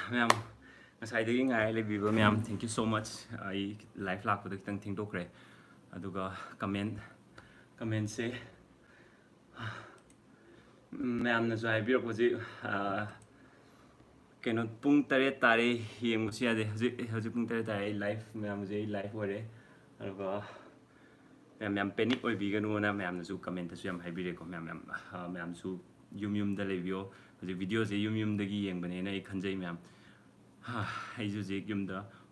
Ma'am, ngasaydagi ngai lebiba ma'am, thank you so much. I live lakpado kitang thingdokre. Aduga comment se ma'am na so haibirok hoji keno pung tare tare yengmusi ade hoji pung tare tare live ma'am je live ore. Aduga ma'am panic oibiganu na ma'am na su comment su yam haibire ko ma'am su yum da lebio hoji video je yum dagi yengbane na I khanjai ma'am. I just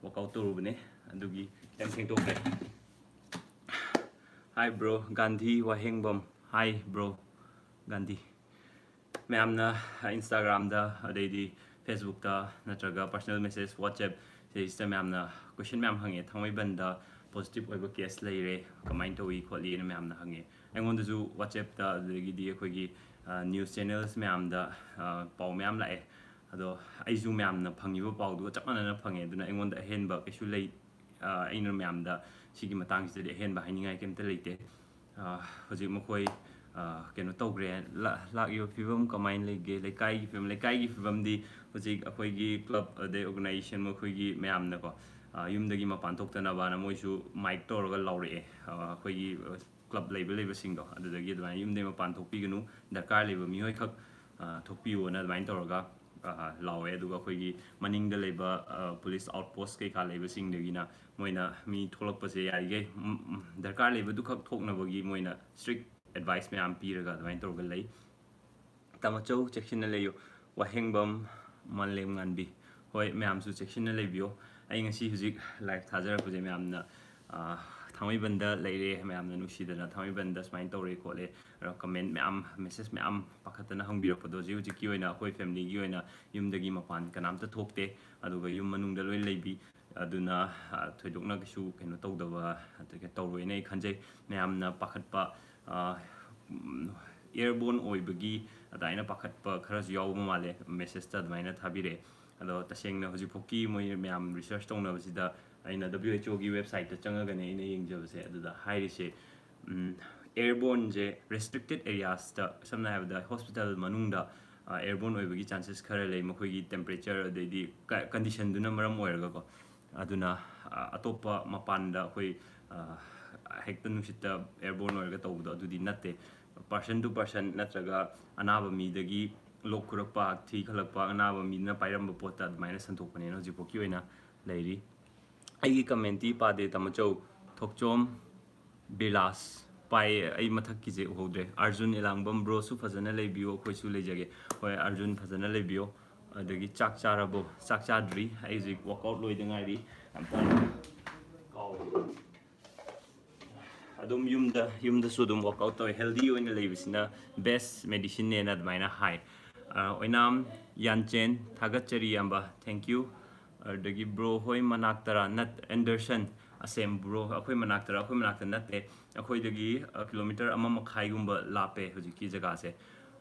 walk out to Rubine and do everything to play. Hi, bro, Gandhi Wahengbom. Hi, bro, Gandhi. Ma'am na Instagram da, the Facebook da, natraga personal message, WhatsApp. Say, ma'am na question ma'am hangi. THANGMEIBAND da positive over case layer. Comment to equally in ma'am na hangi. I want to do WhatsApp da, the news channels ma'am da, Pau ma'am la. Ado aizu ma'am na phangiba pawdu chap manana phange aduna aingonda henba kesu lei aina ma'am da sigi matang side henba hainingai kemta leite hoji mokoi keno togre lak yo fibam kamain lege lekai gi fibam lekai gi fibam di hoji akoi gi club de organization mokoi gi ma'am na ko yumdagi mapan thoktana bana moisu mic torga laure akoi gi club label singdo adudagi adwai yumde mapan thokpi ganu darkar leba mi hoi khak thokpiu na adwai torga lawe aduga khoi maning da leba police outpost kai ka leba sing de gina moina mi tholak pase yai ge darkar leba du khak thokna bagi moina strict advice me am piraga advain torga lei tamachau section na leyo wahengbam manlem nganbi hoi me am su section na lebio ai ngasi huzik live thajara puje me am na THANGMEIBAND da leire me am na nusidana THANGMEIBAND da smain tore ko le comment me am message me am pakhatana hangbiro podo ji uji ki oina khoi family gi oina yumdagi mapan kanamta thokte aduga yum manungda loi leibi aduna thoidokna kisu keno tawdaba atake tawroi nei khanjai me am na pakhatpa airborne oibagi adaina pakhatpa kharas yaw male message ta admaina thabire ado tasengna hoji phoki moi me am research tongna basida aina WHO gi website ta changa gane ina yengjabase aduda hairise airborne je restricted areas ta samna have the hospital manungda airborne oibagi chances khara lei mkhoi gi temperature de condition duna maram oirga ko aduna atopa mapanda khoi hekta nusita airborne oirga tawdo adudi natte person to person natraga anaba mi dagi lok kurakpa thi khalakpa anaba mi na pairamba pota admaina santokpane no jipoki oina leiri ai commenti pade tamachau thokchom bilas pai ai mathak ki je hodre arjun elangbam bro su phajana leibio khoi su lejage hoi arjun phajana leibio adagi chak charabo chak chadri ai ji workout loi dengai ri adum yumda su dum workout toy healthy oina leibisina best medicine ne na admaina hai oinam yanchen thagachari amba thank you dagi bro hoi manaktara nat Anderson asem bro akhoi manakta natte akhoi dagi kilometer ama makhai gumba lape hojiki jaga se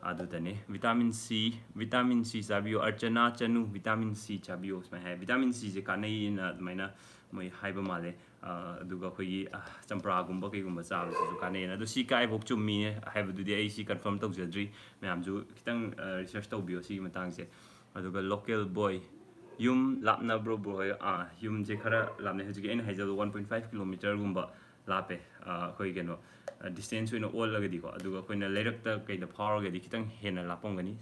adutane vitamin C chabio archana chanu vitamin C chabio sma hai vitamin C je kanai na maina moi haiba male aduga khoi champra gumba kai gumba cha su kanai na du si kai bok chummi haiba du di ai si confirm tok jadri myam ju kitang research tau bio si matang se aduga local boy yum lapna bro yum je khara lapne hujigi en haijal 1.5 km gumba lape khoi geno distance oina all lagadi ko aduga khoina leirakta kaida pharaga di kitang hena lapongani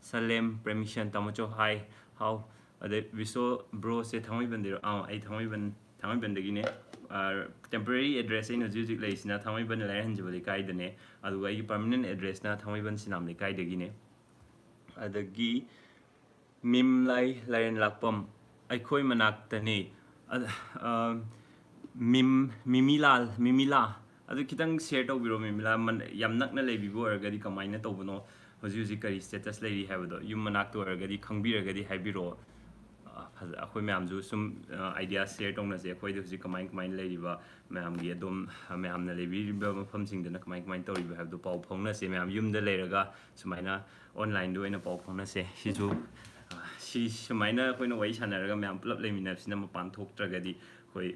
salem permission tamacho hi how ade viso bro se THANGMEIBAND ai THANGMEIBAND dagi ne temporary address in hujik leisina THANGMEIBAND lai hanjibali kai dane aduga ai permanent address na THANGMEIBAND sinam le kai dagi ne adagi mim lai laren lakpam aikhoi manak tani mimila adu kitang share tawbiro mimila man yam nakna leibibo ergadi kamaina tawbano hoji kari status leiri habado yum manak to ergadi khangbiragadi haibiro akhoi myam ju sum idea share tongna je akhoi hoji kamain leiriba myam gi adom myam na leibiriba mafam singdana kamain tawriba habdo pau phongna se myam yumda leiraga sumaina online do ena pau phongna se siju si sumaina khoina wai sanaraga myam pulap leimina sina mapan thoktragadi khoi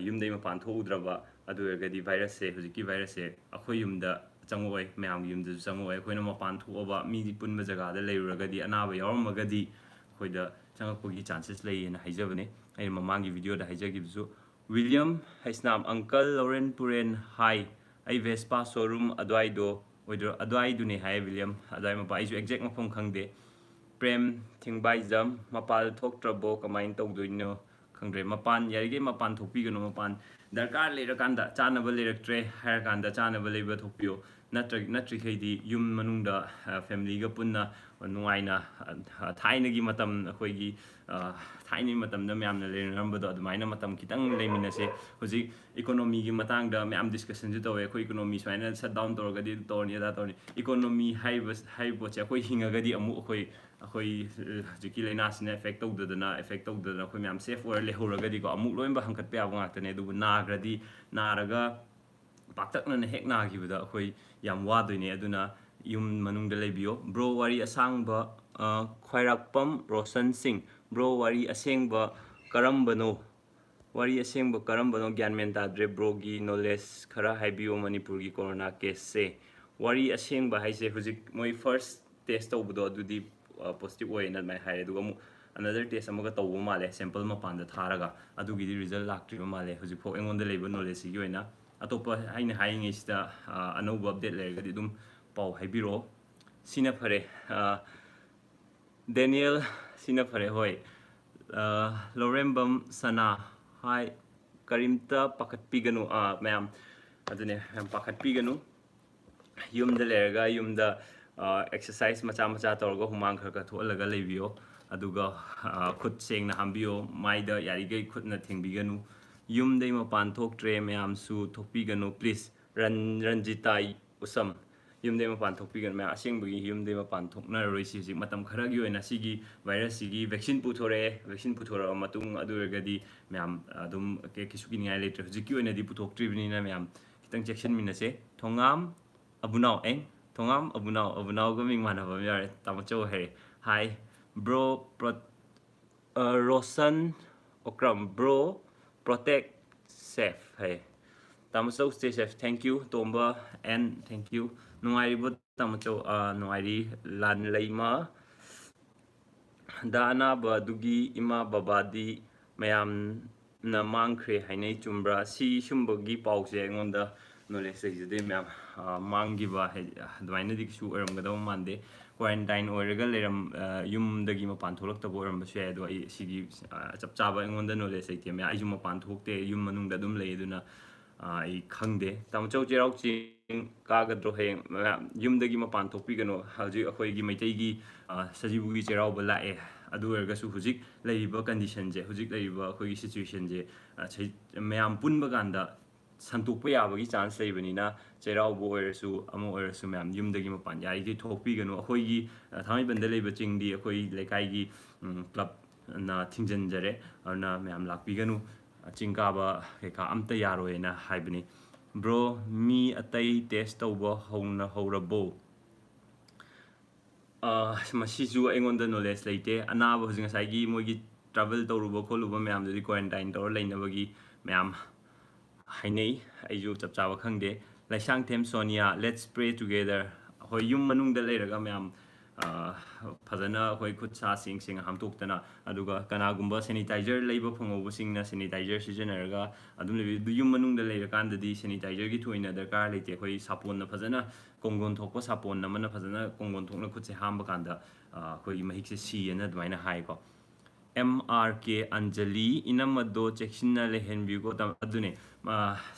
yumdai mapan thoudraba adu ergadi virus se hojiki virus se akhoi yumda changoi myam yumda changoi khoina mapan thoba mi punba jaga da leiragadi anaba yaramagadi khoida ꯆꯪꯉꯛꯄꯒꯤ chances ꯂꯩꯌꯦꯅ ꯍꯥꯏꯖꯕꯅꯦ ꯑꯩꯅ ꯃꯃꯥꯡꯒꯤ ꯚꯤꯗꯤꯑꯣꯗ ꯍꯥꯏꯖꯈꯤꯕꯁꯨ William Heisnam ꯑꯪꯀꯜ ꯂꯣꯔꯦꯟ ꯄꯨꯔꯦꯟ ꯍꯥꯏ ꯑꯩ Vespa showroom ꯑꯗꯨꯋꯥꯏꯗꯣ ꯑꯣꯏꯗꯣꯏꯔꯣ ꯑꯗꯨꯋꯥꯏꯗꯨꯅꯦ ꯍꯥꯏꯌꯦ William ꯑꯗꯨꯋꯥꯏ ꯃꯄꯥ ꯑꯩꯁꯨ ꯑꯦꯛꯖꯦꯛ ꯃꯐꯝ ꯈꯪꯗꯦ ꯄ꯭ꯔꯦꯝ ꯊꯤꯡꯕꯥꯏꯖꯝ ꯃꯄꯥꯟ ꯊꯣꯛꯇ꯭ꯔꯕꯣ ꯀꯃꯥꯏꯅ ꯇꯧꯗꯣꯏꯅꯣ ꯈꯪꯗ꯭ꯔꯦ ꯃꯄꯥꯟ ꯌꯥꯔꯤꯈꯩ ꯃꯄꯥꯟ ꯊꯣꯛꯄꯤꯒꯅꯨ ꯃꯄꯥꯟ ꯗꯔꯀꯥꯔ ꯂꯩꯔꯀꯥꯟꯗ ꯆꯥꯅꯕ ꯂꯩꯔꯛꯇ꯭ꯔꯦ ꯍꯥꯏꯔꯀꯥꯟꯗ ꯆꯥꯅꯕ ꯂꯩꯕ ꯊꯣꯛꯄꯤꯌꯣ ꯅꯠꯇ꯭ꯔꯤꯈꯩꯗꯤ ꯌꯨꯝ ꯃꯅꯨꯡꯗ ꯐꯦꯃꯤꯂꯤꯒ ꯄꯨꯟꯅ ꯅꯨꯡꯉꯥꯏꯅ ꯊꯥꯏꯅꯒꯤ ꯃꯇꯝ ꯑꯩꯈꯣꯏꯒꯤ ꯊꯥꯏꯅꯒꯤ ꯃꯇꯝꯗ ꯃꯌꯥꯝꯅ ꯂꯩꯅꯔꯝꯕꯗꯣ ꯑꯗꯨꯃꯥꯏꯅ ꯃꯇꯝ ꯈꯤꯇꯪ ꯂꯩꯃꯤꯟꯅꯁꯦ ꯍꯧꯖꯤꯛ ꯏꯀꯣꯅꯣꯃꯤꯒꯤ ꯃꯇꯥꯡꯗ ꯃꯌꯥꯝ ꯗꯤꯁꯀꯁꯟꯁꯨ ꯇꯧꯋꯦ ꯑꯩꯈꯣꯏ ꯏꯀꯣꯅꯣꯃꯤ ꯁꯨꯃꯥꯏꯅ ꯁꯠ ꯗꯥꯎꯟ ꯇꯧꯔꯒꯗꯤ ꯑꯗꯨ ꯇꯧꯔꯅꯤ ꯑꯗꯥ ꯇꯧꯔꯅꯤ ꯏꯀꯣꯅꯣꯃꯤ ꯍꯥꯏꯔꯤꯕ ꯄꯣꯠꯁꯦ ꯑꯩꯈꯣꯏ ꯍꯤꯡꯉꯒꯗꯤ ꯑꯃꯨꯛ ꯑꯩꯈꯣꯏ ꯍꯧꯖꯤꯛꯀꯤ ꯂꯥꯏꯅꯥꯁꯤꯅ ꯑꯦꯐꯦꯛ ꯇꯧꯗꯗꯅ ꯑꯩꯈꯣꯏ ꯃꯌꯥꯝ ꯁꯦꯐ ꯑꯣꯏꯔ ꯂꯩꯍꯧꯔꯒꯗꯤꯀꯣ ꯑꯃꯨꯛ ꯂꯣꯏꯅꯃꯛ ꯍꯪꯀꯠꯄ ꯌꯥꯕ ꯉꯥꯛꯇꯅꯦ ꯑꯗꯨꯕꯨ ꯅꯥꯈ꯭ꯔꯗꯤ ꯅꯥꯔꯒ ꯄꯥꯛꯇꯛꯅꯅ ꯍꯦꯛ ꯅꯥꯈꯤꯕꯗ ꯑꯩꯈꯣꯏ ꯌꯥꯝ ꯋꯥꯗꯣꯏꯅꯦ ꯑꯗꯨꯅ ꯌꯨꯝ ꯃꯅꯨꯡꯗ ꯂꯩꯕꯤꯌꯣ ꯕ꯭ꯔꯣ ꯋꯥꯔꯤ ꯑꯁꯥꯡꯕ ꯈ꯭ꯋꯥꯏꯔꯥꯛꯄꯝ ꯔꯣꯁꯟ ꯁꯤꯡ ꯕ꯭ꯔꯣ ꯋꯥꯔꯤ ꯑꯁꯦꯡꯕ ꯀꯔꯝꯕꯅꯣ ꯋꯥꯔꯤ ꯑꯁꯦꯡꯕ ꯀꯔꯝꯕꯅꯣ ꯒ꯭ꯌꯥꯟ ꯃꯦꯟ ꯇꯥꯗ꯭ꯔꯦ ꯕ꯭ꯔꯣꯒꯤ ꯅꯣꯂꯦꯖ ꯈꯔ ꯍꯥꯏꯕꯤꯌꯣ ꯃꯅꯤꯄꯨꯔꯒꯤ ꯀꯣꯔꯣꯅꯥ ꯀꯦꯁꯁꯦ ꯋꯥꯔꯤ ꯑꯁꯦꯡꯕ ꯍꯥꯏꯁꯦ ꯍꯧꯖꯤꯛ ꯃꯣꯏ ꯐꯥꯔꯁ ꯇꯦꯁ ꯇꯧꯕꯗꯣ ꯑꯗꯨꯗꯤ ꯄꯣꯖꯤꯇꯤꯚ ꯑꯣꯏꯌꯦꯅ ꯑꯗꯨꯃꯥꯏꯅ ꯍꯥꯏ ꯑꯗꯨꯒ ꯑꯃꯨꯛ ꯑꯅꯗꯔ ꯇꯦꯁ ꯑꯃꯒ ꯇꯧꯕ ꯃꯥꯜꯂꯦ ꯁꯦꯝꯄꯜ ꯃꯄꯥꯟꯗ ꯊꯥꯔꯒ ꯑꯗꯨꯒꯤꯗꯤ ꯔꯤꯖꯜ ꯂꯥꯛꯇ꯭ꯔꯤꯕ ꯃꯥꯜꯂꯦ ꯍꯧꯖꯤꯛꯐꯥꯎ ꯑꯩꯉꯣꯟꯗ ꯂꯩꯕ ꯅꯣꯂꯦꯖꯁꯤꯒꯤ ꯑꯣꯏꯅ ꯑꯇꯣꯞꯄ ꯑꯩꯅ ꯍꯥꯏꯔꯤꯉꯩꯁꯤꯗ ꯑꯅꯧꯕ ꯑꯞꯗꯦꯠ ꯂꯩꯔꯒꯗꯤ ꯑꯗꯨꯝ ꯄꯥꯎ ꯍꯥꯏꯕꯤꯔꯛꯑꯣ ꯁꯤꯅ ꯐꯔꯦ ꯗꯦꯅꯤꯌꯦꯜ ꯁꯤꯅ ꯐꯔꯦ ꯍꯣꯏ ꯂꯧꯔꯦꯝꯕꯝ ꯁꯅꯥ ꯍꯥꯏ ꯀꯔꯤꯝꯇ ꯄꯥꯈꯠꯄꯤꯒꯅꯨ ꯃꯌꯥꯝ ꯑꯗꯨꯅꯦ ꯃꯌꯥꯝ ꯄꯥꯈꯠꯄꯤꯒꯅꯨ ꯌꯨꯝꯗ ꯂꯩꯔꯒ ꯌꯨꯝꯗ ꯑꯦꯛꯁꯔꯁꯥꯏꯁ ꯃꯆꯥ ꯃꯆꯥ ꯇꯧꯔꯒ ꯍꯨꯃꯥꯡ ꯈꯔ ꯊꯣꯛꯍꯜꯂꯒ ꯂꯩꯕꯤꯌꯣ ꯑꯗꯨꯒ ꯈꯨꯠ ꯁꯦꯡꯅ ꯍꯥꯝꯕꯤꯌꯣ ꯃꯥꯏꯗ ꯌꯥꯔꯤꯈꯩ ꯈꯨꯠꯅ ꯊꯦꯡꯕꯤꯒꯅꯨ ꯌꯨꯝꯗꯩ ꯃꯄꯥन ꯊꯣꯛꯇ꯭ꯔꯦ ꯃꯌꯥꯝꯁꯨ ꯊꯣꯛꯄꯤꯒꯅꯨ ꯄ꯭ꯂꯤꯖ ꯔꯟꯖꯤꯇꯥ ꯎꯁꯝ ꯌꯨꯝꯗꯩ ꯃꯄꯥन ꯊꯣꯛꯄꯤꯒꯅꯨ ꯃꯌꯥꯝ ꯑꯁꯦꯡꯕꯒꯤ ꯌꯨꯝꯗꯩ ꯃꯄꯥन ꯊꯣꯛꯅꯔꯔꯣꯏ ꯁꯤ ꯍꯧꯖꯤꯛ ꯃꯇꯝ ꯈꯔꯒꯤ ꯑꯣꯏꯅ ꯁꯤꯒꯤ ꯚꯥꯏꯔꯁꯁꯤꯒꯤ ꯚꯦꯛꯁꯤꯟ ꯄꯨꯊꯣꯔꯛꯑꯦ ꯚꯦꯛꯁꯤꯟ ꯄꯨꯊꯣꯔꯛꯑꯕ ꯃꯇꯨꯡ ꯑꯗꯨ ꯑꯣꯏꯔꯒꯗꯤ ꯃꯌꯥꯝ ꯑꯗꯨꯝ ꯀꯩꯁꯨ ꯀꯤꯅꯤꯡꯉꯥꯏ ꯂꯩꯇ꯭ꯔꯦ ꯍꯧꯖꯤꯛꯀꯤ ꯑꯣꯏꯅꯗꯤ ꯄꯨꯊꯣꯛꯇ꯭ꯔꯤꯕꯅꯤꯅ ꯃꯌꯥꯝ ꯈꯤꯇꯪ ꯆꯦꯛꯁꯤꯟꯃꯤꯟꯅꯁꯦ ꯊꯣꯉꯥꯝ ꯑꯕꯨꯅꯥꯎ ꯊꯣꯉꯥꯝ ꯑꯕꯨꯅꯥꯎꯒ ꯃꯤꯡ ꯃꯥꯟꯅꯕ ꯑꯃ ꯌꯥꯎꯔꯦ ꯇꯥꯃꯣꯆꯧ ꯍꯥꯏꯔꯦ hi bro Roshan Okram bro protect safe hi ꯇꯥꯃꯣꯆꯧ stay safe thank you Tomba and thank you ꯅꯨꯡꯉꯥꯏꯔꯤꯕꯣ ꯇꯥꯃꯣꯆꯧ ꯅꯨꯡꯉꯥꯏꯔꯤ ꯂꯥꯟ ꯂꯩꯃ ꯗ ꯑꯅꯥꯕ ꯑꯗꯨꯒꯤ ꯏꯃꯥ ꯕꯕꯥꯗꯤ ꯃꯌꯥꯝꯅ ꯃꯥꯡꯈ꯭ꯔꯦ ꯍꯥꯏꯅꯩ ꯆꯨꯝꯕ꯭ꯔꯥ ꯁꯤ ꯁꯨꯝꯕꯒꯤ ꯄꯥꯎꯁꯦ ꯑꯩꯉꯣꯟꯗ ꯅꯣꯂꯦꯖ ꯂꯩꯖꯗꯦ ꯃꯌꯥꯝ ꯃꯥꯡꯈꯤꯕ ꯑꯗꯨꯃꯥꯏꯅꯗꯤ ꯀꯩꯁꯨ ꯑꯣꯏꯔꯝꯒꯗꯕ ꯃꯥꯟꯗꯦ ꯀ꯭ꯋꯥꯔꯦꯟꯇꯥꯏꯟ ꯑꯣꯏꯔꯒ ꯌꯨꯝꯗꯒꯤ ꯃꯄꯥꯟ ꯊꯣꯛꯂꯛꯇꯕ ꯑꯣꯏꯔꯝꯕꯁꯨ ꯌꯥꯏ ꯑꯗꯣ ꯑꯩ ꯁꯤꯒꯤ ꯆꯞ ꯆꯥꯕ ꯑꯩꯉꯣꯟꯗ ꯅꯣꯂꯦꯖ ꯂꯩꯇꯦ ꯃꯌꯥꯝ ꯑꯩꯁꯨ ꯃꯄꯥꯟ ꯊꯣꯛꯇꯦ ꯌꯨꯝ ꯃꯅꯨꯡꯗ ꯑꯗꯨꯝ ꯂꯩ ꯑꯗꯨꯅ ꯑꯩ ꯈꯪꯗꯦ ꯇꯥꯃꯣꯆꯧ ꯆꯩꯔꯥꯎ ꯆꯤꯡ ꯀꯥꯒꯗ꯭ꯔꯣ ꯍꯌꯦꯡ ꯌꯨꯝꯗꯒꯤ ꯃꯄꯥꯟ ꯊꯣꯛꯄꯤꯒꯅꯨ ꯍꯧꯖꯤꯛ ꯑꯩꯈꯣꯏꯒꯤ ꯃꯩꯇꯩꯒꯤ ꯁꯖꯤꯕꯨꯒꯤ ꯆꯩꯔꯥꯎꯕ ꯂꯥꯛꯑꯦ ꯑꯗꯨ ꯑꯣꯏꯔꯒꯁꯨ ꯍꯧꯖꯤꯛ ꯂꯩꯔꯤꯕ ꯀꯟꯗꯤꯁꯟꯁꯦ ꯍꯧꯖꯤꯛ ꯂꯩꯔꯤꯕ ꯑꯩꯈꯣꯏꯒꯤ ꯁꯤꯆꯨꯋꯦꯁꯟꯁꯦ ꯃꯌꯥꯝ ꯄꯨꯟꯕ ꯀꯥꯟꯗ ꯁꯟꯇꯣꯛꯄ ꯌꯥꯕꯒꯤ ꯆꯥꯟꯁ ꯂꯩꯕꯅꯤꯅ ꯆꯩꯔꯥꯎꯕ ꯑꯣꯏꯔꯁꯨ ꯑꯃ ꯑꯣꯏꯔꯁꯨ ꯃꯌꯥꯝ ꯌꯨꯝꯗꯒꯤ ꯃꯄꯥꯟ ꯌꯥꯔꯤꯈꯩ ꯊꯣꯛꯄꯤꯒꯅꯨ ꯑꯩꯈꯣꯏꯒꯤ ꯊꯥꯡꯃꯩꯕꯟꯗ ꯂꯩꯕ ꯆꯤꯡꯗꯤ ꯑꯩꯈꯣꯏ ꯂꯩꯀꯥꯏꯒꯤ ꯀ꯭ꯂꯕꯅ ꯊꯤꯡꯖꯤꯟꯖꯔꯦ ꯑꯗꯨꯅ ꯃꯌꯥꯝ ꯂꯥꯛꯄꯤꯒꯅꯨ ꯆꯤꯡ ꯀꯥꯕ ꯀꯩꯀꯥ ꯑꯝꯇ ꯌꯥꯔꯣꯏꯅ ꯍꯥꯏꯕꯅꯤ ꯕ꯭ꯔꯣ ꯃꯤ ꯑꯇꯩ ꯇꯦꯁ ꯇꯧꯕ ꯍꯧꯔꯕꯣ ꯃꯁꯤꯁꯨ ꯑꯩꯉꯣꯟꯗ ꯅꯣꯂꯦꯖ ꯂꯩꯇꯦ ꯑꯅꯥꯕ ꯍꯧꯖꯤꯛ ꯉꯁꯥꯏꯒꯤ ꯃꯣꯏꯒꯤ ꯇ꯭ꯔꯥꯚꯦꯜ ꯇꯧꯔꯨꯕ ꯈꯣꯠꯂꯨꯕ ꯃꯌꯥꯝꯗꯨꯗꯤ ꯀ꯭ꯋꯥꯔꯦꯟꯇꯥꯏꯟ ꯇꯧꯔ ꯂꯩꯅꯕꯒꯤ ꯃꯌꯥꯝ ꯍꯥꯏꯅꯩ ꯑꯩꯁꯨ ꯆꯞ ꯆꯥꯕ ꯈꯪꯗꯦ Leishangthem Sonia let's pray together ꯍꯣꯏ ꯌꯨꯝ ꯃꯅꯨꯡꯗ ꯂꯩꯔꯒ ꯃꯌꯥꯝ ꯐꯖꯅ ꯑꯩꯈꯣꯏ ꯈꯨꯠ ꯁꯥ ꯁꯦꯡ ꯍꯥꯝꯇꯣꯛꯇꯅ ꯑꯗꯨꯒ ꯀꯅꯥꯒꯨꯝꯕ ꯁꯦꯅꯤꯇꯥꯏꯖꯔ ꯂꯩꯕ ꯐꯪꯍꯧꯕꯁꯤꯡꯅ ꯁꯦꯅꯤꯇꯥꯏꯖꯔ ꯁꯤꯖꯤꯟꯅꯔꯒ ꯑꯗꯨꯝ ꯂꯩꯕꯤ ꯑꯗꯨ ꯌꯨꯝ ꯃꯅꯨꯡꯗ ꯂꯩꯔꯀꯥꯟꯗꯗꯤ ꯁꯦꯅꯤꯇꯥꯏꯖꯔꯒꯤ ꯊꯣꯏꯅ ꯗꯔꯀꯥꯔ ꯂꯩꯇꯦ ꯑꯩꯈꯣꯏ ꯁꯥꯄꯣꯟꯅ ꯐꯖꯅ ꯀꯣꯡꯒꯣꯟ ꯊꯣꯛꯄ ꯁꯥꯄꯣꯟ ꯑꯃꯅ ꯐꯖꯅ ꯀꯣꯡꯒꯣꯟ ꯊꯣꯛꯅ ꯈꯨꯠꯁꯦ ꯍꯥꯝꯕ ꯀꯥꯟꯗ ꯑꯩꯈꯣꯏꯒꯤ ꯃꯍꯤꯛꯁꯦ ꯁꯤꯌꯦꯅ ꯑꯗꯨꯃꯥꯏꯅ ꯍꯥꯏꯀꯣ MRK ꯑꯟꯖꯂꯤ ꯏꯅꯝꯃꯗꯣ ꯆꯦꯛꯁꯤꯟꯅ ꯂꯩꯍꯟꯕꯤꯌꯨꯀꯣ ꯑꯗꯨꯅꯦ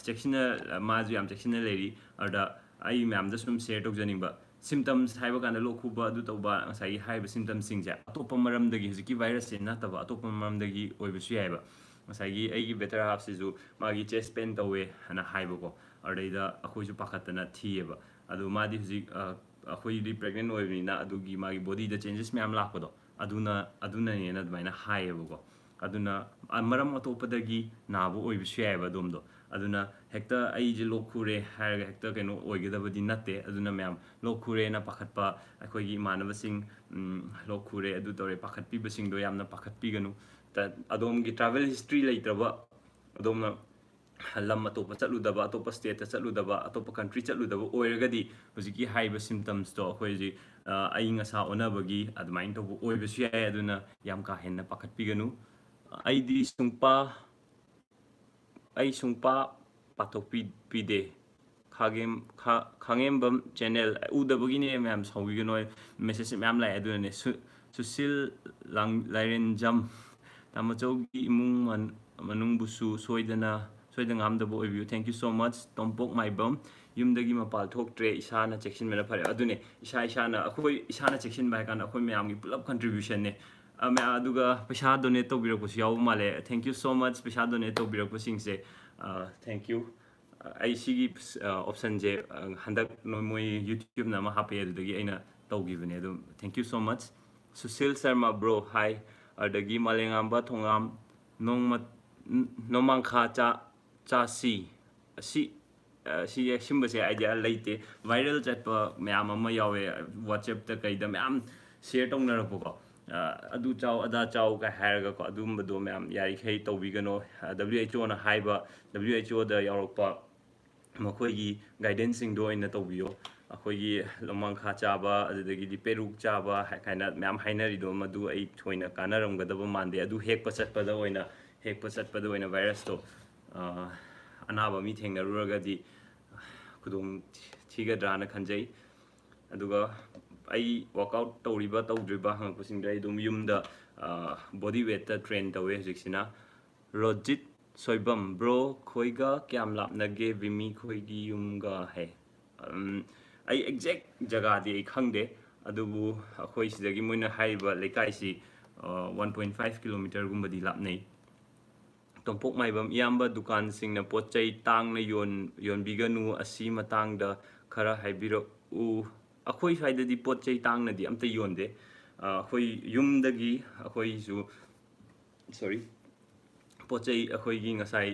ꯆꯦꯛꯁꯤꯟꯅ ꯃꯥꯁꯨ ꯌꯥꯝ ꯆꯦꯛꯁꯤꯟꯅ ꯂꯩꯔꯤ ꯑꯗꯨꯗ ꯑꯩ ꯃꯌꯥꯝꯗ ꯁꯨꯝ ꯁꯦꯌꯔ ꯇꯧꯖꯅꯤꯡꯕ ꯁꯤꯝꯇꯝꯁ ꯍꯥꯏꯕ ꯀꯥꯟꯗ ꯂꯣꯛ ꯈꯨꯕ ꯑꯗꯨ ꯇꯧꯕ ꯉꯁꯥꯏꯒꯤ ꯍꯥꯏꯔꯤꯕ ꯁꯤꯝꯇꯝꯁꯤꯡꯁꯦ ꯑꯇꯣꯞꯄ ꯃꯔꯝꯗꯒꯤ ꯍꯧꯖꯤꯛꯀꯤ ꯚꯥꯏꯔꯁꯁꯦ ꯅꯠꯇꯕ ꯑꯇꯣꯞꯄ ꯃꯔꯝꯗꯒꯤ ꯑꯣꯏꯕꯁꯨ ꯌꯥꯏꯑꯕ ꯉꯁꯥꯏꯒꯤ ꯑꯩꯒꯤ ꯕꯦꯇꯔ ꯍꯥꯞꯁꯤꯁꯨ ꯃꯥꯒꯤ ꯆꯦꯁ ꯄꯦꯟ ꯇꯧꯋꯦ ꯍꯥꯏꯅ ꯍꯥꯏꯕꯀꯣ ꯑꯗꯨꯗꯩꯗ ꯑꯩꯈꯣꯏꯁꯨ ꯄꯥꯈꯠꯇꯅ ꯊꯤꯌꯦꯕ ꯑꯗꯨ ꯃꯥꯗꯤ ꯍꯧꯖꯤꯛ ꯑꯩꯈꯣꯏꯗꯤ ꯄ꯭ꯔꯦꯒꯅꯦꯟ ꯑꯣꯏꯕꯅꯤ나 ꯑꯗꯨꯒꯤ ꯃꯥꯒꯤ ꯕꯣꯗꯤꯗ ꯆꯦꯟꯖꯦꯁ ꯃꯌꯥꯝ ꯂꯥꯛꯄꯗꯣ ꯑꯗꯨꯅꯅꯦꯅ ꯑꯗꯨꯃꯥꯏꯅ ꯍꯥꯏꯌꯦꯕꯀꯣ ꯑꯗꯨꯅ ꯃꯔꯝ ꯑꯇꯣꯞꯄꯗꯒꯤ ꯅꯥꯕ ꯑꯣꯏꯕꯁꯨ ꯌꯥꯏꯑꯕ ꯑꯗꯣꯝꯗꯣ ꯑꯗꯨꯅ ꯍꯦꯛꯇ ꯑꯩꯁꯦ ꯂꯣꯛ ꯈꯨꯔꯦ ꯍꯥꯏꯔꯒ ꯍꯦꯛꯇ ꯀꯩꯅꯣ ꯑꯣꯏꯒꯗꯕꯗꯤ ꯅꯠꯇꯦ ꯑꯗꯨꯅ ꯃꯌꯥꯝ ꯂꯣꯛ ꯈꯨꯔꯦꯅ ꯄꯥꯈꯠꯄ ꯑꯩꯈꯣꯏꯒꯤ ꯏꯃꯥꯟꯅꯕꯁꯤꯡ ꯂꯣꯛ ꯈꯨꯔꯦ ꯑꯗꯨ ꯇꯧꯔꯦ ꯄꯥꯈꯠꯄꯤꯕꯁꯤꯡꯗꯣ ꯌꯥꯝꯅ ꯄꯥꯈꯠꯄꯤꯒꯅꯨ ꯑꯗꯣꯝꯒꯤ ꯇ꯭ꯔꯥꯚꯦꯜ ꯍꯤꯁꯇ꯭ꯔꯤ ꯂꯩꯇ꯭ꯔꯕ ꯑꯗꯣꯝꯅ ꯂꯝ ꯑꯇꯣꯞꯄ ꯆꯠꯂꯨꯗꯕ ꯑꯇꯣꯞꯄ ꯁ꯭ꯇꯦꯠꯇ ꯆꯠꯂꯨꯗꯕ ꯑꯇꯣꯞꯄ ꯀꯟꯇ꯭ꯔꯤ ꯆꯠꯂꯨꯗꯕ ꯑꯣꯏꯔꯒꯗꯤ ꯍꯧꯖꯤꯛꯀꯤ ꯍꯥꯏꯔꯤꯕ ꯁꯤꯝꯇꯝꯁꯇꯣ ꯑꯩꯈꯣꯏ ꯍꯧꯖꯤꯛ ꯑꯏꯪ ꯑꯁꯥ ꯑꯣꯟꯅꯕꯒꯤ ꯑꯗꯨꯃꯥꯏꯅ ꯇꯧꯕ ꯑꯣꯏꯕꯁꯨ ꯌꯥꯏ ꯑꯗꯨꯅ ꯌꯥꯝ ꯀꯥ ꯍꯦꯟꯅ ꯄꯥꯈꯠꯄꯤꯒꯅꯨ ꯑꯩꯗꯤ ꯁꯨꯡꯄꯥ ꯄꯥꯊꯣꯛꯄꯤꯗꯦ ꯈꯥꯡꯉꯦꯝꯕꯝ ꯆꯦꯅꯦꯜ ꯎꯗꯕꯒꯤꯅꯦ ꯃꯌꯥꯝ ꯁꯥꯎꯕꯤꯒꯅꯣ ꯃꯦꯁꯦꯖ ꯃꯌꯥꯝ ꯂꯥꯛꯑꯦ ꯑꯗꯨꯅꯅꯦ ꯁꯨꯁꯤꯜ ꯂꯥꯏꯔꯦꯟꯖꯝ ꯇꯥꯃꯣꯆꯧꯒꯤ ꯏꯃꯨꯡ ꯃꯅꯨꯡꯕꯨꯁꯨ ꯁꯣꯏꯗꯅ ꯉꯥꯝꯗꯕ ꯑꯣꯏꯕꯤꯌꯨ ꯊꯦꯡꯛ ꯌꯨ ꯁꯣ ꯃꯆ ꯇꯣꯝꯄꯣꯛ ꯃꯥꯏꯕꯝ ꯌꯨꯝꯗꯒꯤ ꯃꯄꯥꯜ ꯊꯣꯛꯇ꯭ꯔꯦ ꯏꯁꯥꯅ ꯆꯦꯛꯁꯤꯟꯕꯅ ꯐꯔꯦ ꯑꯗꯨꯅꯦ ꯏꯁꯥꯅ ꯑꯩꯈꯣꯏ ꯏꯁꯥꯅ ꯆꯦꯛꯁꯤꯟꯕ ꯍꯥꯏ ꯀꯥꯟꯗ ꯑꯩꯈꯣꯏ ꯃꯌꯥꯝꯒꯤ ꯄꯨꯜꯂꯞ ꯀꯟꯇ꯭ꯔꯤꯕ꯭ꯌꯨꯁꯟꯅꯦ ꯑꯗꯨꯒ ꯄꯩꯁꯥ ꯗꯣꯅꯦꯠ ꯇꯧꯕꯤꯔꯛꯄꯁꯨ ꯌꯥꯎꯕ ꯃꯥꯜꯂꯦ ꯊꯦꯡꯛ ꯌꯨ ꯁꯣ ꯃꯆ ꯄꯩꯁꯥ ꯗꯣꯅꯦꯠ ꯇꯧꯕꯤꯔꯛꯄꯁꯤꯡꯁꯦ ꯊꯦꯡꯛ ꯌꯨ ꯑꯩ ꯁꯤꯒꯤ ꯑꯣꯞꯁꯟꯁꯦ ꯍꯟꯗꯛ ꯃꯣꯏ ꯌꯨꯇ꯭ꯌꯨꯕꯅ ꯑꯃ ꯍꯥꯞꯄꯛꯑꯦ ꯑꯗꯨꯗꯒꯤ ꯑꯩꯅ ꯇꯧꯈꯤꯕꯅꯦ ꯑꯗꯨꯝ thank you so much Sushil Sharma bro ꯍꯥꯏ ꯑꯗꯒꯤ ꯃꯥꯂꯦꯉꯥꯝꯕ ꯊꯣꯉꯥꯝ ꯅꯣꯡꯃꯥꯡꯈꯥ ꯆꯥꯁꯤ ꯁꯤꯒꯨꯝꯕꯁꯦ ꯑꯥꯏꯗꯤꯌꯥ ꯂꯩꯇꯦ ꯚꯥꯏꯔꯦꯜ ꯆꯠꯄ ꯃꯌꯥꯝ ꯑꯃ ꯌꯥꯎꯋꯦ ꯋꯥꯆꯦꯞꯇ ꯀꯩꯗ ꯃꯌꯥꯝ ꯁꯤꯌꯔ ꯇꯧꯅꯔꯛꯄꯀꯣ ꯑꯗꯨ ꯆꯥꯎ ꯑꯗꯥ ꯆꯥꯎ ꯀꯥꯏ ꯍꯥꯏꯔꯒꯀꯣ ꯑꯗꯨꯝꯕꯗꯣ ꯃꯌꯥꯝ ꯌꯥꯔꯤꯈꯩ ꯇꯧꯕꯤꯒꯅꯣ WHO ꯅ ꯍꯥꯏꯕ WHO ꯗ ꯌꯥꯎꯔꯛꯄ ꯃꯈꯣꯏꯒꯤ ꯒꯥꯏꯗꯦꯟꯁꯁꯤꯡꯗꯣ ꯑꯣꯏꯅ ꯇꯧꯕꯤꯌꯣ ꯑꯩꯈꯣꯏꯒꯤ ꯂꯣꯡꯃꯥꯡꯈꯥ ꯆꯥꯕ ꯑꯗꯨꯗꯒꯤꯗꯤ ꯄꯦꯔꯨꯛ ꯆꯥꯕ ꯀꯥꯏꯅ ꯃꯌꯥꯝ ꯍꯥꯏꯅꯔꯤꯗꯣ ꯃꯗꯨ ꯑꯩ ꯊꯣꯏꯅ ꯀꯥꯟꯅꯔꯝꯒꯗꯕ ꯃꯥꯟꯗꯦ ꯑꯗꯨ ꯍꯦꯛꯄ ꯆꯠꯄꯗ ꯑꯣꯏꯅ ꯚꯥꯏꯔꯁꯇꯣ ꯑꯅꯥꯕ ꯃꯤ ꯊꯦꯡꯅꯔꯨꯔꯒꯗꯤ ꯈꯨꯗꯣꯡ ꯊꯤꯒꯗ꯭ꯔꯥꯅ ꯈꯟꯖꯩ ꯑꯗꯨꯒ ꯑꯩ ꯋꯥꯔꯛꯑꯥꯎꯠ ꯇꯧꯔꯤꯕ ꯇꯧꯗ꯭ꯔꯤꯕ ꯍꯪꯉꯛꯄꯁꯤꯡꯗ ꯑꯩ ꯑꯗꯨꯝ ꯌꯨꯝꯗ ꯕꯣꯗꯤ ꯋꯦꯠꯇ ꯇ꯭ꯔꯦꯟ ꯇꯧꯋꯦ ꯍꯧꯖꯤꯛꯁꯤꯅ ꯔꯣꯖꯤꯠ ꯁꯣꯏꯕꯝ ꯕ꯭ꯔꯣ ꯈꯣꯏꯒ ꯀꯌꯥꯝ ꯂꯥꯞꯅꯒꯦ ꯕꯤꯃꯤ ꯈꯣꯏꯒꯤ ꯌꯨꯝꯒ ꯍꯥꯏ ꯑꯩ ꯑꯦꯛꯖꯦꯛ ꯖꯒꯥꯗꯤ ꯑꯩ ꯈꯪꯗꯦ ꯑꯗꯨꯕꯨ ꯑꯩꯈꯣꯏ ꯁꯤꯗꯒꯤ ꯃꯣꯏꯅ ꯍꯥꯏꯔꯤꯕ ꯂꯩꯀꯥꯏꯁꯤ 1.5 ꯀꯤꯂꯣꯃꯤꯇꯔꯒꯨꯝꯕꯗꯤ ꯂꯥꯞꯅꯩ ꯇꯣꯝꯄꯣꯛ ꯃꯥꯏꯕꯝ ꯏꯌꯥꯝꯕ ꯗꯨꯀꯥꯟꯁꯤꯡꯅ ꯄꯣꯠ ꯆꯩ ꯇꯥꯡꯅ ꯌꯣꯟꯕꯤꯒꯅꯨ ꯑꯁꯤ ꯃꯇꯥꯡꯗ ꯈꯔ ꯍꯥꯏꯕꯤꯔꯛꯎ ꯑꯩꯈꯣই ꯁ꯭ꯋꯥꯏꯗꯗꯤ ꯄꯣꯠ ꯆꯩ ꯇꯥꯡꯅꯗꯤ ꯑꯝꯇ ꯌꯣꯟꯗꯦ ꯑꯩꯈꯣꯏ ꯌꯨꯝꯗꯒꯤ ꯑꯩꯈꯣꯏꯁꯨ ꯁꯣꯔꯤ ꯄꯣꯠ ꯆꯩ ꯑꯩꯈꯣꯏꯒꯤ ꯉꯁꯥꯏ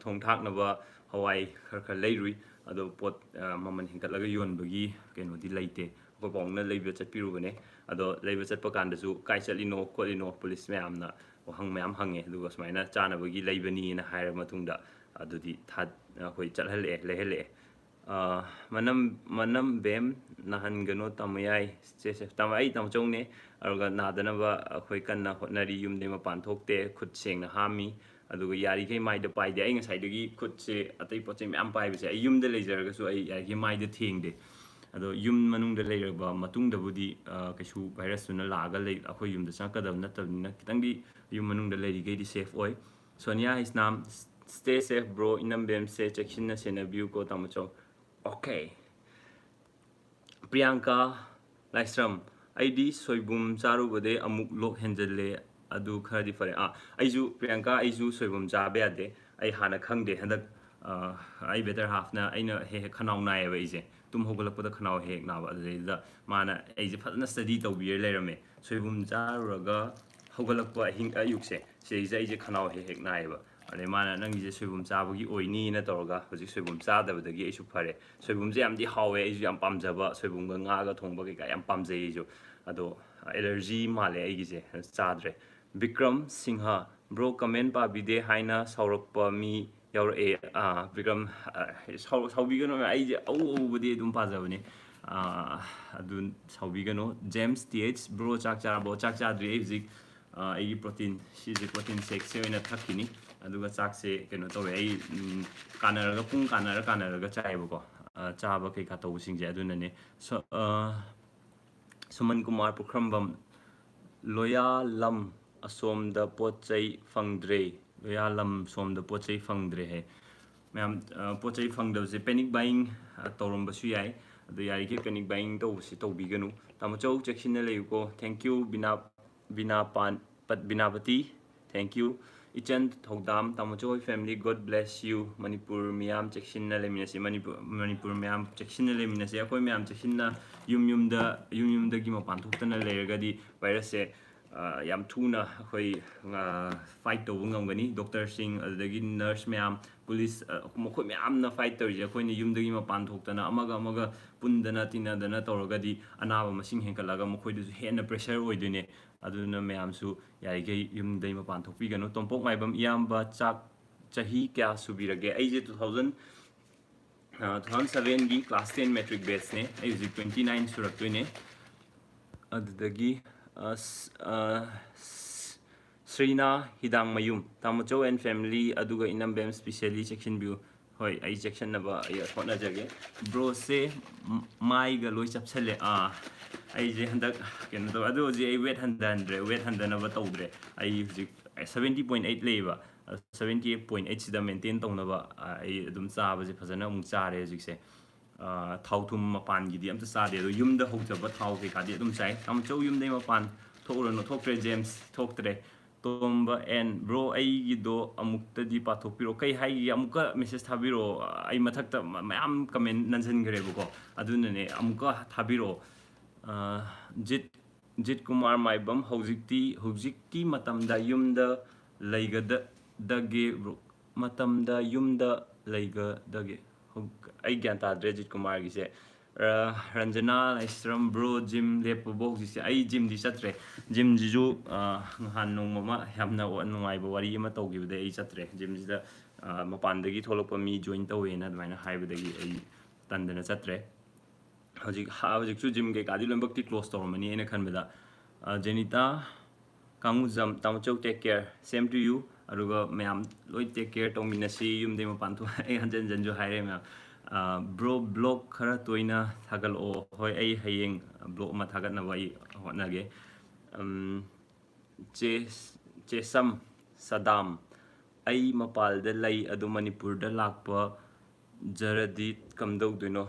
ꯊꯣꯡ ꯊꯥꯛꯅꯕ ꯍꯋꯥꯏ ꯈꯔ ꯂꯩꯔꯨꯏ ꯑꯗꯣ ꯄꯣꯠ ꯃꯃꯜ ꯍꯦꯟꯒꯠꯂꯒ ꯌꯣꯟꯕꯒꯤ ꯀꯩꯅꯣꯗꯤ ꯂꯩꯇꯦ ꯑꯩꯈꯣꯏ ꯄꯥꯎꯅ ꯂꯩꯕ ꯆꯠꯄꯤꯔꯨꯕꯅꯦ ꯑꯗꯣ ꯂꯩꯕ ꯆꯠꯄ ꯀꯥꯟꯗꯁꯨ ꯀꯥꯏ ꯆꯠꯂꯤꯅꯣ ꯈꯣꯠꯂꯤꯅꯣ ꯄꯨꯂꯤꯁ ꯃꯌꯥꯝꯅ ꯋꯥꯍꯪ ꯃꯌꯥꯝ ꯍꯪꯉꯦ ꯑꯗꯨꯒ ꯁꯨꯃꯥꯏꯅ ꯆꯥꯅꯕꯒꯤ ꯂꯩꯕꯅꯤꯅ ꯍꯥꯏꯔ ꯃꯇꯨꯡꯗ ꯑꯗꯨꯗꯤ ꯑꯩꯈꯣꯏ ꯂꯩꯍꯜꯂꯛꯑꯦ ꯃꯅꯝ ꯕꯦꯝ ꯅꯥꯍꯟꯒꯅꯣ ꯇꯥꯃꯌꯥꯏ ꯑꯩ ꯇꯥꯃꯣꯆꯧꯅꯦ ꯑꯗꯨꯒ ꯅꯥꯗꯅꯕ ꯑꯩꯈꯣꯏ ꯀꯟꯅ ꯍꯣꯠꯅꯔꯤ ꯌꯨꯝꯗꯩ ꯃꯄꯥꯟ ꯊꯣꯛꯇꯦ ꯈꯨꯠ ꯁꯦꯡꯅ ꯍꯥꯝꯃꯤ ꯑꯗꯨꯒ ꯌꯥꯔꯤꯈꯩ ꯃꯥꯏꯗ ꯄꯥꯏꯗꯦ ꯑꯩ ꯉꯁꯥꯏꯗꯒꯤ ꯈꯨꯠꯁꯦ ꯑꯇꯩ ꯄꯣꯠ ꯆꯩ ꯃꯌꯥꯝ ꯄꯥꯏꯕꯁꯦ ꯑꯩ ꯌꯨꯝꯗ ꯂꯩꯖꯔꯒꯁꯨ ꯑꯩ ꯌꯥꯔꯤꯈꯩ ꯃꯥꯏꯗ ꯊꯦꯡꯗꯦ ꯑꯗꯣ ꯌꯨꯝ ꯃꯅꯨꯡꯗ ꯂꯩꯔꯕ ꯃꯇꯨꯡꯗꯕꯨꯗꯤ ꯀꯩꯁꯨ ꯚꯥꯏꯔꯁꯇꯨꯅ ꯂꯥꯛꯑꯒ ꯑꯩꯈꯣꯏ ꯌꯨꯝꯗ ꯆꯪꯉꯛꯀꯗꯕ ꯅꯠꯇꯕꯅꯤ나 ꯈꯤꯇꯪꯗꯤ ꯌꯨꯝ ꯃꯅꯨꯡꯗ ꯂꯩꯔꯤꯈꯩꯗꯤ ꯁꯦꯐ ꯑꯣꯏ ꯁꯣꯅꯤꯌꯥ ꯏꯁꯅꯥꯝ ꯁ꯭ꯇꯦ ꯁꯦꯐ ꯕ꯭ꯔꯣ ꯏꯅꯝꯕꯦꯝꯁꯦ ꯆꯦꯛꯁꯤꯟꯅ ꯁꯦꯟꯅꯕꯤꯌꯨꯀꯣ ꯇꯥꯃꯣꯆꯧ ꯑꯣꯀꯦ ꯄ꯭रिꯌꯥꯡꯀꯥ ꯂꯥꯏꯁ꯭ꯔꯝ ꯑꯩꯗꯤ ꯁꯣꯏꯕꯨꯝ ꯆꯥꯔꯨꯕꯗꯩ ꯑꯃꯨꯛ ꯂꯣꯛ ꯍꯦꯟꯖꯜꯂꯦ ꯑꯗꯨ ꯈꯔꯗꯤ ꯐꯔꯦ ꯑꯩꯁꯨ ꯄ꯭रिꯌꯥꯡꯀꯥ ꯑꯩꯁꯨ ꯁꯣꯏꯕꯨꯝ ꯆꯥꯕ ꯌꯥꯗꯦ ꯑꯩ ꯍꯥꯟꯅ ꯈꯪꯗꯦ ꯍꯟꯗꯛ ꯑꯩ ꯕꯦꯇꯔ ꯍꯥꯐꯅ ꯑꯩꯅ ꯍꯦꯛ ꯈꯅꯥꯎ ꯅꯥꯏꯌꯦꯕ ꯑꯩꯁꯦ ꯇꯨꯝ ꯍꯧꯒꯠꯂꯛꯄꯗ ꯈꯅꯥꯎ ꯍꯦꯛ ꯅꯥꯕ ꯑꯗꯨꯗꯩꯗꯨꯗ ꯃꯥꯅ ꯑꯩꯁꯦ ꯐꯖꯅ ꯁ꯭ꯇꯗꯤ ꯇꯧꯕꯤꯔ ꯂꯩꯔꯝꯃꯦ ꯁꯣꯏꯕꯨꯝ ꯆꯥꯔꯨꯔꯒ ꯍꯧꯒꯠꯂꯛꯄ ꯑꯌꯨꯛꯁꯦ ꯁꯤꯗꯩꯁꯦ ꯑꯩꯁꯦ ꯈꯅꯥꯎ ꯍꯦꯛ ꯅꯥꯏꯌꯦꯕ ꯑꯗꯩ ꯃꯥꯅ ꯅꯪꯒꯤꯁꯦ ꯁꯣꯏꯕꯨꯝ ꯆꯥꯕꯒꯤ ꯑꯣꯏꯅꯤꯅ ꯇꯧꯔꯒ ꯍꯧꯖꯤꯛ ꯁꯣꯏꯕꯨꯝ ꯆꯥꯗꯕꯗꯒꯤ ꯑꯩꯁꯨ ꯐꯔꯦ ꯁꯣꯏꯕꯨꯝꯁꯦ ꯌꯥꯝꯗꯤ ꯍꯥꯎꯋꯦ ꯑꯩꯁꯨ ꯌꯥꯝ ꯄꯥꯝꯖꯕ ꯁꯣꯏꯕꯨꯝꯒ ꯉꯥꯒ ꯊꯣꯡꯕ ꯀꯩꯀꯥ ꯌꯥꯝ ꯄꯥꯝꯖꯩ ꯑꯩꯁꯨ ꯑꯗꯣ ꯑꯦꯂꯔꯖꯤ ꯃꯥꯜꯂꯦ ꯑꯩꯒꯤꯁꯦ ꯆꯥꯗ꯭ꯔꯦ ꯕꯤꯀ꯭ꯔꯝ ꯁꯤꯡꯍ ꯕ꯭ꯔꯣ ꯀꯃꯦꯟ ꯄꯥꯕꯤꯗꯦ ꯍꯥꯏꯅ ꯁꯥꯎꯔꯛꯄ ꯃꯤ ꯌꯥꯎꯔꯛꯑꯦ ꯕꯤꯀ꯭ꯔꯝ ꯁꯥꯎꯕꯤꯒꯅꯨ ꯑꯩꯁꯦ ꯑꯎꯕꯗꯤ ꯑꯗꯨꯝ ꯄꯥꯖꯕꯅꯦ ꯑꯗꯨ ꯁꯥꯎꯕꯤꯒꯅꯨ ꯖꯦꯝꯁ ꯇꯤ ꯑꯩꯆ ꯕ꯭ꯔꯣ ꯆꯥꯛ ꯆꯥꯔꯕꯣ ꯆꯥꯛ ꯆꯥꯗ꯭ꯔꯤ ꯑꯩ ꯍꯧꯖꯤꯛ ꯑꯩꯒꯤ ꯄ꯭ꯔꯣꯇꯤꯟ ꯁꯤꯁꯦ ꯄ꯭ꯔꯣꯇꯤꯟ ꯁꯦꯛꯁꯦ ꯑꯣꯏꯅ ꯊꯛꯈꯤꯅꯤ ꯑꯗꯨꯒ ꯆꯥꯛꯁꯦ ꯀꯩꯅꯣ ꯇꯧꯋꯦ ꯑꯩ ꯀꯥꯟꯅꯔꯒ ꯄꯨꯡ ꯀꯥꯟꯅꯔꯒ ꯆꯥꯏꯌꯦꯕꯀꯣ ꯆꯥꯕ ꯀꯩꯀꯥ ꯇꯧꯕꯁꯤꯡꯁꯦ ꯑꯗꯨꯅꯅꯦ ꯁꯨꯃꯟ ꯀꯨꯃꯥꯔ ꯄꯨꯈ꯭ꯔꯝꯕꯝ ꯂꯣꯌꯥꯂꯝ ꯑꯁꯣꯝꯗ ꯄꯣꯠ ꯆꯩ ꯐꯪꯗ꯭ꯔꯦ ꯂꯣꯌꯥꯂꯝ ꯁꯣꯝꯗ ꯄꯣꯠ ꯆꯩ ꯐꯪꯗ꯭ꯔꯦ ꯍꯥꯏ ꯃꯌꯥꯝ ꯄꯣꯠ ꯆꯩ ꯐꯪꯗꯕꯁꯦ ꯄꯦꯅꯤꯛ ꯕꯥꯏꯌꯤꯡ ꯇꯧꯔꯝꯕꯁꯨ ꯌꯥꯏ ꯑꯗꯣ ꯌꯥꯔꯤꯈꯩ ꯄꯦꯅꯤꯛ ꯕꯥꯏꯌꯤꯡ ꯇꯧꯕꯁꯤ ꯇꯧꯕꯤꯒꯅꯨ ꯇꯥꯃꯣꯆꯧ ꯆꯦꯛꯁꯤꯟꯅ ꯂꯩꯌꯨꯀꯣ ꯊꯦꯡꯛ ꯌꯨ ꯕꯤꯅꯥꯄꯇꯤ ꯊꯦꯡꯛ ꯌꯨ ꯏꯆꯟ ꯊꯧꯗꯥꯝ ꯇꯥꯃꯣꯆꯧ ꯍꯣꯏ family God bless you Manipur ꯃꯤꯌꯥꯝ ꯆꯦꯛꯁꯤꯟꯅ ꯂꯩꯃꯤꯟꯅꯁꯤ ꯃꯅꯤꯄꯨꯔ ꯃꯌꯥꯝ ꯆꯦꯛꯁꯤꯟꯅ ꯂꯩꯃꯤꯟꯅꯁꯤ ꯑꯩꯈꯣꯏ ꯃꯌꯥꯝ ꯆꯦꯛꯁꯤꯟꯅ ꯌꯨꯝꯗꯒꯤ ꯃꯄꯥꯟ ꯊꯣꯛꯇꯅ ꯂꯩꯔꯒꯗꯤ ꯚꯥꯏꯔꯁꯁꯦ ꯌꯥꯝ ꯊꯨꯅ ꯑꯩꯈꯣꯏ ꯐꯥꯏꯠ ꯇꯧꯕ ꯉꯝꯒꯅꯤ ꯗꯣꯛꯇꯔꯁꯤꯡ ꯑꯗꯨꯗꯒꯤ ꯅꯔꯁ ꯃꯌꯥꯝ ꯄꯨꯂꯤꯁ ꯃꯈꯣꯏ ꯃꯌꯥꯝꯅ ꯐꯥꯏꯠ ꯇꯧꯔꯤꯁꯦ ꯑꯩꯈꯣꯏꯅ ꯌꯨꯝꯗꯒꯤ ꯃꯄꯥꯟ ꯊꯣꯛꯇꯅ ꯑꯃꯒ ꯄꯨꯟꯗꯅ ꯇꯤꯟꯅꯗꯅ ꯇꯧꯔꯒꯗꯤ ꯑꯅꯥꯕ ꯃꯁꯤꯡ ꯍꯦꯟꯒꯠꯂꯒ ꯃꯈꯣꯏꯗꯁꯨ ꯍꯦꯟꯅ ꯄ꯭ꯔꯦꯁꯔ ꯑꯣꯏꯗꯣꯏꯅꯦ ꯑꯗꯨꯅ ꯃꯌꯥꯝꯁꯨ ꯌꯥꯔꯤꯈꯩ ꯌꯨꯝꯗꯒꯤ ꯃꯄꯥꯟ ꯊꯣꯛꯄꯤꯒꯅꯨ ꯇꯣꯝꯄꯣꯛ ꯃꯥꯏꯕꯝ ꯏꯌꯥꯝꯕ ꯆꯍꯤ ꯀꯌꯥ ꯁꯨꯕꯤꯔꯒꯦ ꯑꯩꯁꯦ 2007ꯒꯤ ꯀ꯭ꯂꯥꯁ 10 ꯃꯦꯇ꯭ꯔꯤꯛ ꯕꯦꯠꯁꯅꯦ ꯑꯩ ꯍꯧꯖꯤꯛ 29 ꯁꯨꯔꯛꯇꯣꯏꯅꯦ adudagi Srina Hidang Mayum Tamacho and family aduga inambem specially section view hoi ai section naba ai thona jage bro se mai ga loi chapsale ai je handak ken to adu je ai weight 100 naba tawdre ai 70.8 leba 78.8 sida maintain tawna ai adum chaba je phajana mu chare jikse thau thum mapan gi di amta chade do yum da hojaba thau ke ka di adum chai tamacho yum dei mapan thokro no thoktre James thoktre Tomba and bro ai gido amukta di pathokpiro kai hai amuka message thabiro ai mathakta mayam comment nansan gare ko aduna ne amuka thabiro jit kumar maibam hojikti matamda yumda laigada dage bro matamda yumda laiga dage ai gyan tadre jit kumar gi se Ranjana Laistram bro gym lepo bok jise ai gym di chatre gym jiju han nong mama yamna nungai ba wari ma tawgi bade ai chatre gym jida mapan dagi tholokpa mi join tawe na dmaina haibadagi ai tandana chatre hojik chu gym ge kadi lombak ti close tormani ena khanbada Janita Kanguzam Tamcho take care same to you aruga mayam loi take care tongminasi yum de mapan tu ai hanjan janjo haire ma bro blog khara toina thagal o hoi ai hayeng blog ma thagat na wai hotna ge che sam sadam ai mapal da lai adu manipur da lakpa jaradi kamdau duino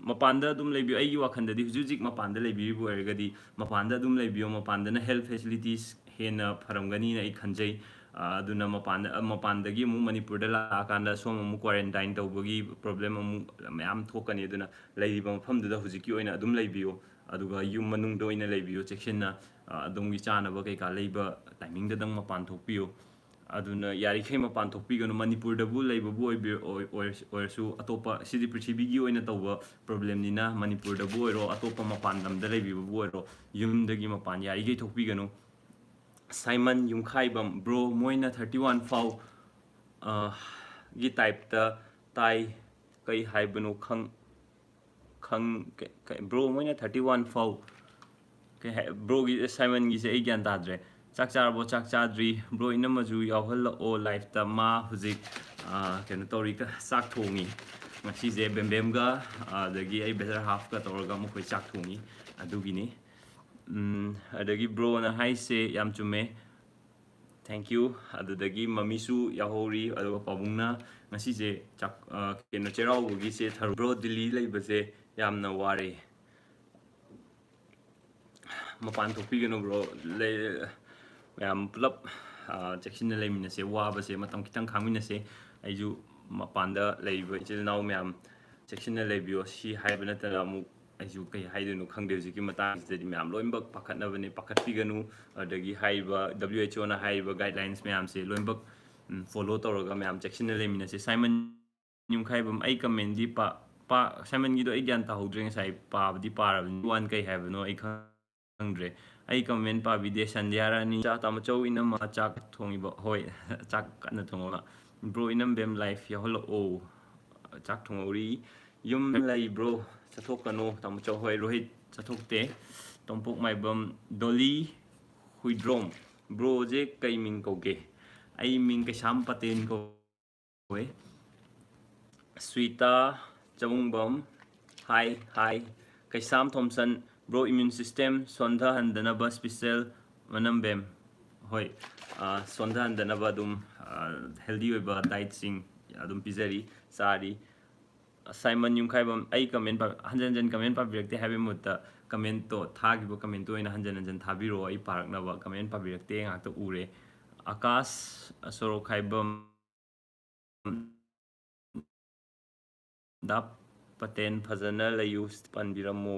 mapanda dum lebi ai wakhanda di hujik mapanda lebi bu ergadi mapanda dum lebi mapanda na health facilities hena pharamgani na I khanjai aduna mapandagi mu manipur da la kanda som mu quarantine tawbagi problem mu mayam thokani aduna leiba mafam da hujiki oina adum leibiyo aduga yum manung do ina leibiyo section na adumgi chana ba kai ka leiba timing da dang mapan thokpiyo aduna yari khai mapan thokpi ganu manipur da bu leiba bu oi su atopa sidi prithvi gi oina tawba problem ni na manipur da bu ro atopa mapan dam da leibi bu ro yum dagi mapan yari gai thokpi ganu Simon Yumkhaibam bro moina 31 fau gi type ta tai kai haibanu khang bro moina 31 fau kai bro gi Simon gi se ai gyan tadre chak chadri bro inamaju yawhal o life ta ma hujik ken tori ka sak thongi ngasi je bembem ga dagi ai better half ka torga mo khoi chak thongi adugi ni adagi bro na hai se yam chume thank you adudagi mamisu yahori aduga pabungna ngasi je chak keno cherau gi se thar bro delhi leibase yamna ware mapan thopi geno bro le yam plap section le mina se wa ba se matam kitang khangmina se aiju mapanda leiba chil naw myam section le bio si haibana tara mu aiju kai haidunu khangde ji ki mata ji myam loimbak pakhatna bani pakhat piganu adagi haiba WHO na haiba guidelines myam se loimbak follow toroga myam section le mina se Simon nyum khaibam ai comment di pa Simon gi do ai gyan ta hodring sai pa di par one kai have no ai khangdre ai comment pa bide sandiara ni cha tamcho inam chak thongi ba hoi chak kana thonga bro inam bem life ya holo o chak thongori yum lai bro chathok kano tamcho hoi rohit chathok te tompok mai bam dolly huidrom bro je kai ming ko ge ai ming ke sam paten ko we Swita Chabungbam hi kai sam Thompson bro immune system sondha handanaba special manambem hoi sondha handanaba dum healthy oiba diet sing adum pizari sari Simon Yumkhaibam ai comment pa hanjan comment pa birakte habe mutta comment to thagibo comment to ina hanjan thabiro ai paraknaba comment pa birakte ngakta ure Akash Sorokhaibam dap paten phajana layu panbiramo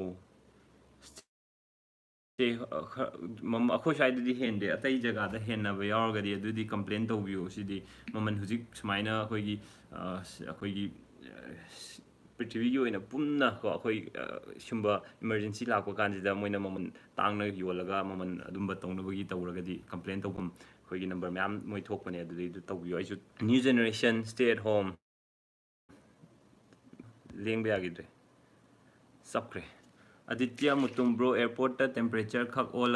mom akhoi side di hende atai jaga da henna ba yarga di adu di complain to view sidi momen hujik smaina akhoi gi prithvi gi oina pumna ko akhoi shumba emergency lakwa kanjida moina momen tangna yolaga momen adumba tongna bagi tawraga di complain to bum khoi gi number myam moi thokpane adu di to view aisu new generation stay at home leng ba gidre sapkre Aditya Mutum bro airport ta temperature khak all